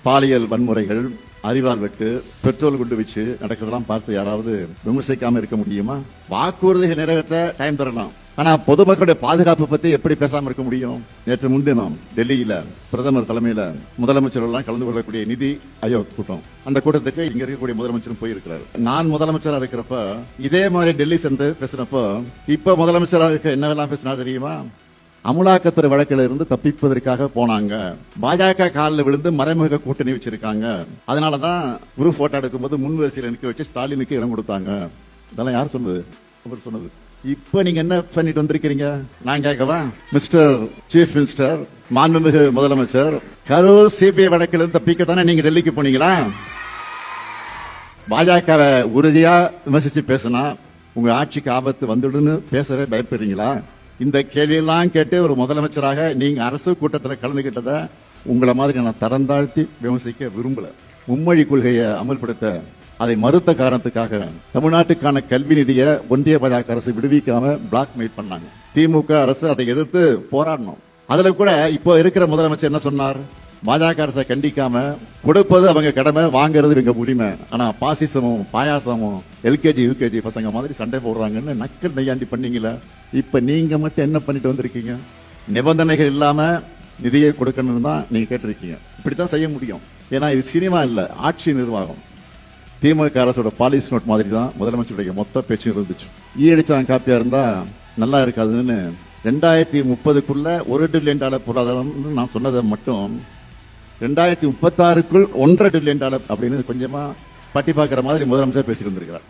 பாலியல் வன்முறைகள், அறிவால் வெட்டு, பெட்ரோல் குண்டு வச்சு நடக்கிறதெல்லாம் பார்த்து யாராவது விமர்சிக்காம இருக்க முடியுமா? வாக்குறுதிகள் நிறைவேற்ற டைம் தரலாம், ஆனா பொதுமக்களுடைய பாதுகாப்பு பத்தி எப்படி பேசாம இருக்க முடியும்? நேற்று முன்தினம் டெல்லியில பிரதமர் தலைமையில முதலமைச்சர் எல்லாம் கலந்து கொள்ளக்கூடிய நிதி ஆயோக் கூட்டம், அந்த கூட்டத்துக்கு இங்க இருக்கக்கூடிய முதலமைச்சரும் போயிருக்கிறார். நான் முதலமைச்சரா இருக்கிறப்ப இதே மாதிரி டெல்லி சென்று பேசினப்போ இப்ப முதலமைச்சரா இருக்க என்னவெல்லாம் பேசினா தெரியுமா? அமலாக்கத்துறை வழக்கில இருந்து தப்பிப்பதற்காக போனாங்க, பாஜக காலில் விழுந்து மறைமுக கூட்டணி வச்சிருக்காங்க, அதனாலதான் குரூப் போட்டோ எடுக்கும்போது முன் வரிசையில் நிற்க வச்சு ஸ்டாலினுக்கு இடம் கொடுத்தாங்க. இதெல்லாம் யார் சொன்னது? அவர் சொன்னது. இப்ப நீங்க என்ன பண்ணிட்டு வந்திருக்கீங்க? நான் கேட்கவா? மிஸ்டர் சீஃப் மினிஸ்டர், மாண்புமிகு முதலமைச்சர், கரூர் சிபிஐ வழக்கிலிருந்து தப்பிக்கத்தானே நீங்க டெல்லிக்கு போனீங்களா? பாஜகவை உறுதியா விமர்சிச்சு பேசினா உங்க ஆட்சிக்கு ஆபத்து வந்துடுன்னு பேசவே பயப்படுறீங்களா? இந்த கேள்வியெல்லாம் கேட்டு ஒரு முதலமைச்சராக நீங்க அரசு கூட்டத்தில் கலந்துகிட்டத உங்களை மாதிரி நான் தரம் தாழ்த்தி விமர்சிக்க விரும்பல. மும்மொழி கொள்கையை அமல்படுத்த அதை மறுத்த காரணத்துக்காக தமிழ்நாட்டுக்கான கல்வி நிதியை ஒன்றிய பாஜக அரசு விடுவிக்காம பிளாக்மெயில் பண்ணாங்க. திமுக அரசு அதை எதிர்த்து போராடணும். அதுல கூட இப்போ இருக்கிற முதலமைச்சர் என்ன சொன்னார்? பாஜக அரசை கண்டிக்காம கொடுப்பது அவங்க கடமை, வாங்குறது இவங்க உரிமை, ஆனா பாசிசமும் பாயாசமும் எல்கேஜி யூகேஜி பசங்க மாதிரி சண்டை போடுறாங்கன்னு நக்கல் நெய்யாண்டி பண்ணீங்களா? இப்ப நீங்க மட்டும் என்ன பண்ணிட்டு வந்திருக்கீங்க? நிபந்தனைகள் இல்லாம நிதியை கொடுக்கணும்னு தான் நீங்க கேட்டிருக்கீங்க. இப்படித்தான் செய்ய முடியும். ஏன்னா இது சினிமா இல்ல, ஆட்சி நிர்வாகம். திமுக அரசோட பாலிசி நோட் மாதிரி தான் முதலமைச்சருடைய மொத்த பேச்சு இருந்துச்சு. ஈடிச்சாங்க காப்பியா இருந்தா நல்லா இருக்காதுன்னு 2030க்குள்ள $1 டிரில்லியன் பொருளாதாரம் நான் சொன்னதை மட்டும் 2036க்குள் $1.5 டிரில்லியன் அப்படின்னு கொஞ்சமா பட்டி பார்க்கிற மாதிரி முதலமைச்சர் பேசிட்டு வந்திருக்கிறார்.